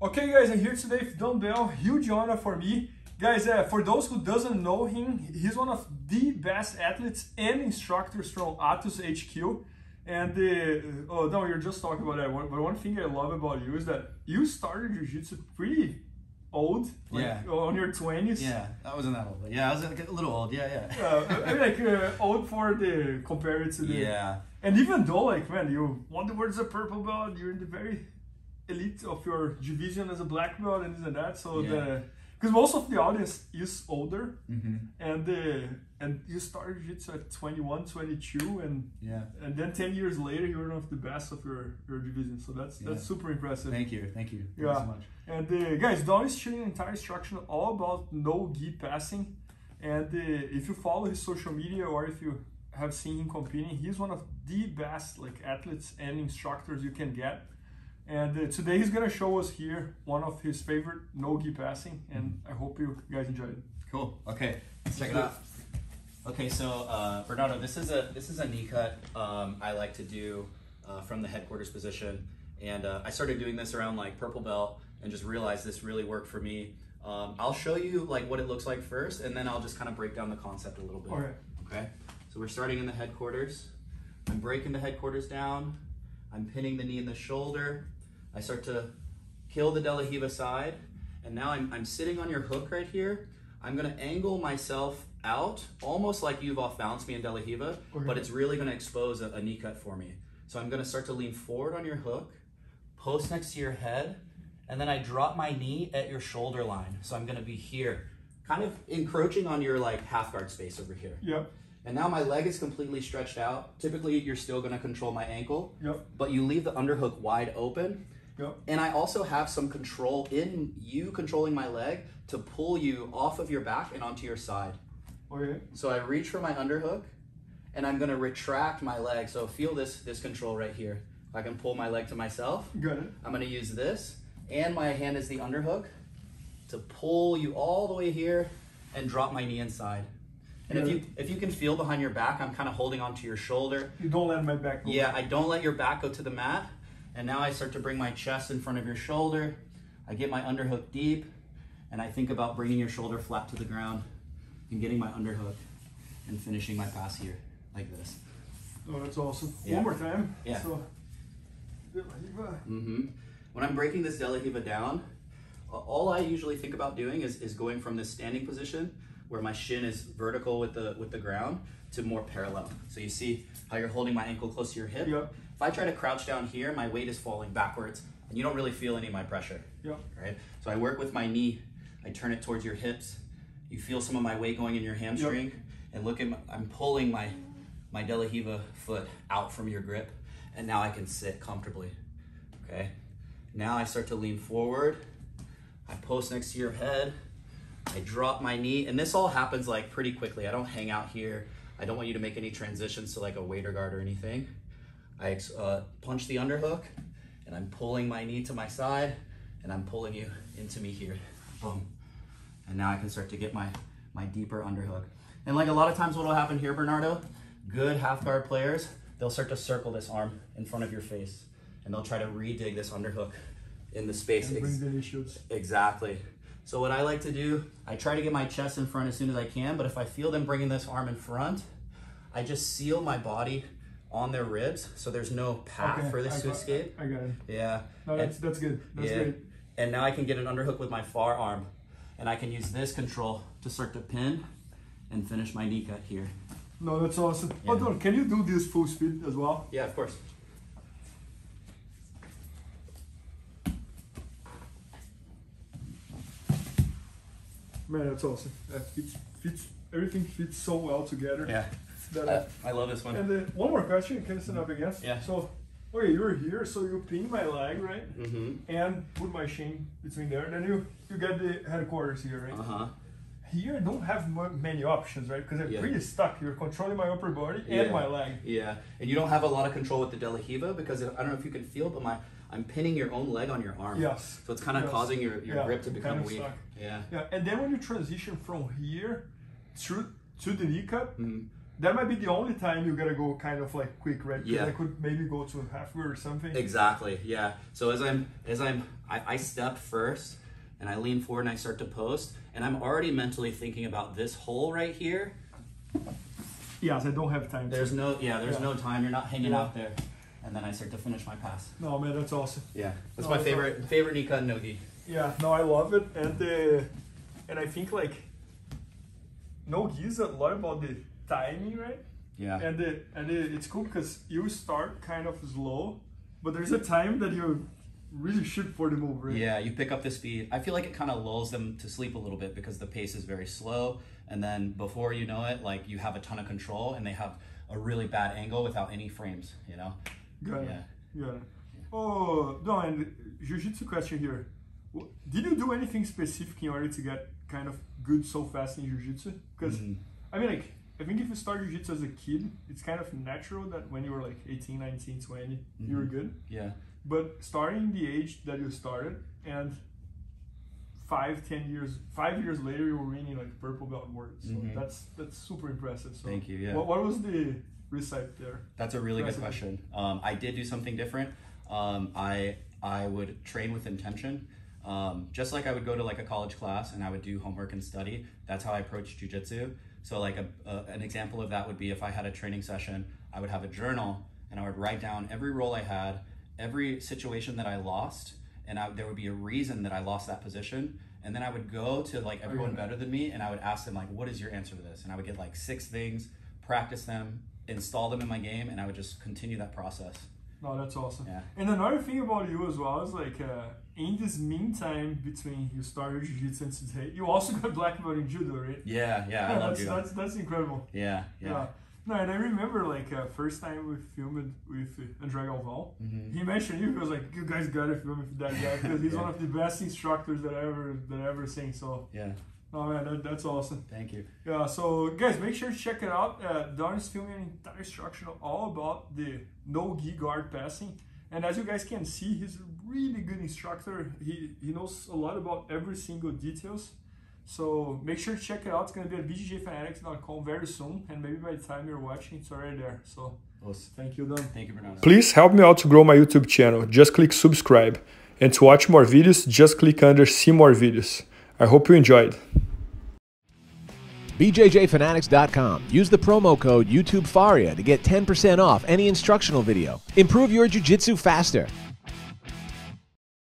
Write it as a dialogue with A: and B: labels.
A: Okay guys, I'm here today with Dumbbell, huge honor for me. Guys, for those who doesn't know him, he's one of the best athletes and instructors from Atos HQ. And, oh no, you're just talking about that. But one thing I love about you is that you started Jiu-Jitsu pretty old, like on your 20s.
B: Yeah, I wasn't that old, but yeah, I was like a little old, yeah.
A: Like old for the, compared to the...
B: Yeah.
A: And even though, like, man, you won the world as a purple belt, you're in the very elite of your division as a black belt and this and that, so because most of the audience is older, and you started jiu-jitsu at 21, 22, and then 10 years later you're one of the best of your division, so that's super impressive.
B: Thank you so much.
A: And guys, Dom is shooting an entire instruction all about no gi passing, and if you follow his social media or if you have seen him competing, he's one of the best like athletes and instructors you can get. And today he's gonna show us here one of his favorite no-gi passing, and I hope you guys enjoy it.
B: Cool. Okay, let's check it out. Okay, so Bernardo, this is a knee cut I like to do from the headquarters position, and I started doing this around like purple belt, and just realized this really worked for me. I'll show you like what it looks like first, and then I'll just kind of break down the concept a little bit. Okay. So we're starting in the headquarters. I'm breaking the headquarters down. I'm pinning the knee in the shoulder. I start to kill the De La Riva side, and now I'm sitting on your hook right here. I'm gonna angle myself out, almost like you've off balanced me in De La Riva, but it's really gonna expose a knee cut for me. So I'm gonna start to lean forward on your hook, post next to your head, and then I drop my knee at your shoulder line. So I'm gonna be here, kind of encroaching on your like half guard space over here.
A: Yep.
B: And now my leg is completely stretched out. Typically you're still gonna control my ankle, but you leave the underhook wide open. And I also have some control in you controlling my leg to pull you off of your back and onto your side. So I reach for my underhook, and I'm gonna retract my leg. So feel this control right here. I can pull my leg to myself.
A: Got it.
B: I'm gonna use this, and my hand is the underhook to pull you all the way here and drop my knee inside. And if you can feel behind your back, I'm kind of holding onto your shoulder.
A: You don't let my back go.
B: Yeah, I don't let your back go to the mat. And now I start to bring my chest in front of your shoulder. I get my underhook deep, and I think about bringing your shoulder flat to the ground and getting my underhook and finishing my pass here, like this.
A: Oh, that's awesome. One more time.
B: Yeah.
A: So,
B: When I'm breaking this De La Riva down, all I usually think about doing is going from this standing position where my shin is vertical with the ground to more parallel. So you see how you're holding my ankle close to your hip? If I try to crouch down here, my weight is falling backwards, and you don't really feel any of my pressure. Right? So I work with my knee, I turn it towards your hips. You feel some of my weight going in your hamstring, and look at I'm pulling my De La Riva foot out from your grip, and now I can sit comfortably. Okay? Now I start to lean forward. I post next to your head. I drop my knee, and this all happens like pretty quickly. I don't hang out here. I don't want you to make any transitions to like a waiter guard or anything. I punch the underhook, and I'm pulling my knee to my side, and I'm pulling you into me here. Boom. And now I can start to get my deeper underhook. And like a lot of times what will happen here, Bernardo, good half guard players, they'll start to circle this arm in front of your face, and they'll try to re-dig this underhook in the space.
A: And bring the issues.
B: Exactly. So what I like to do, I try to get my chest in front as soon as I can, but if I feel them bringing this arm in front, I just seal my body on their ribs, so there's no path for this to escape.
A: I got it.
B: Yeah.
A: No, that's good. That's great.
B: And now I can get an underhook with my far arm, and I can use this control to start to pin and finish my knee cut here.
A: No, that's awesome. Hold on, can you do this full speed as well?
B: Yeah, of course.
A: Man, that's awesome. That fits, everything fits so well together.
B: Yeah. I love this one.
A: And one more question, can you stand up again?
B: Yeah.
A: So, okay, you're here, so you pin my leg, right? And put my shin between there. Then you get the headquarters here, right? Here I don't have many options, right? Because I'm pretty stuck. You're controlling my upper body and my leg.
B: Yeah, and you don't have a lot of control with the De La Riva because I don't know if you can feel, but I'm pinning your own leg on your arm.
A: Yes.
B: So it's kind of causing your grip to become weak.
A: Yeah. And then when you transition from here to the knee cut, that might be the only time you gotta go kind of like quick, right?
B: Yeah.
A: I could maybe go to halfway or something.
B: Exactly. Yeah. So I step first, and I lean forward and I start to post, and I'm already mentally thinking about this hole right here.
A: Yes, I don't have time.
B: There's no time. You're not hanging out there, and then I start to finish my pass.
A: No, man, that's awesome.
B: Yeah, that's my favorite Nika and no-gi.
A: Yeah, no, I love it, and I think like no-gi is a lot about the timing, right?
B: Yeah.
A: And it's cool because you start kind of slow, but there's a time that you really shoot for the move, right?
B: Yeah, you pick up the speed. I feel like it kind of lulls them to sleep a little bit because the pace is very slow, and then before you know it, like you have a ton of control, and they have a really bad angle without any frames, you know?
A: Got it.
B: Yeah.
A: Got it. Oh, no, and Jiu-Jitsu question here. Did you do anything specific in order to get kind of good so fast in Jiu-Jitsu? Because, I mean, like, I think if you start Jiu-Jitsu as a kid, it's kind of natural that when you were like 18, 19, 20, you were good.
B: Yeah.
A: But starting the age that you started, and 5 years later, you were winning like purple belt world. So that's super impressive. So
B: thank you. Yeah.
A: What was the recipe there?
B: That's a really good question. I did do something different. I would train with intention. Just like I would go to like a college class and I would do homework and study. That's how I approach jiu-jitsu. So like an example of that would be if I had a training session, I would have a journal and I would write down every roll I had, every situation that I lost, and there would be a reason that I lost that position. And then I would go to like everyone better than me and I would ask them like, what is your answer to this? And I would get like 6 things, practice them, install them in my game, and I would just continue that process.
A: No, that's awesome.
B: Yeah.
A: And another thing about you as well is like in this meantime between you started Jiu-Jitsu and today, you also got black belt in judo, right?
B: Yeah, I love judo.
A: That's incredible.
B: Yeah.
A: No, and I remember like first time we filmed with André Galvão, he mentioned you. He was like, "You guys gotta film with that guy because he's one of the best instructors that I ever seen." So
B: yeah.
A: Oh man, that's awesome.
B: Thank you.
A: Yeah, so guys, make sure to check it out. Don is filming an entire instructional all about the no-gi guard passing. And as you guys can see, he's a really good instructor. He knows a lot about every single details. So make sure to check it out. It's going to be at IBJJFanatics.com very soon. And maybe by the time you're watching, it's already there. So
B: awesome.
A: Thank you, Don.
B: Thank you, Bernardo.
C: Please help me out to grow my YouTube channel. Just click subscribe. And to watch more videos, just click under see more videos. I hope you enjoyed.
D: IBJJFanatics.com. Use the promo code YouTubeFaria to get 10% off any instructional video. Improve your jiu-jitsu faster.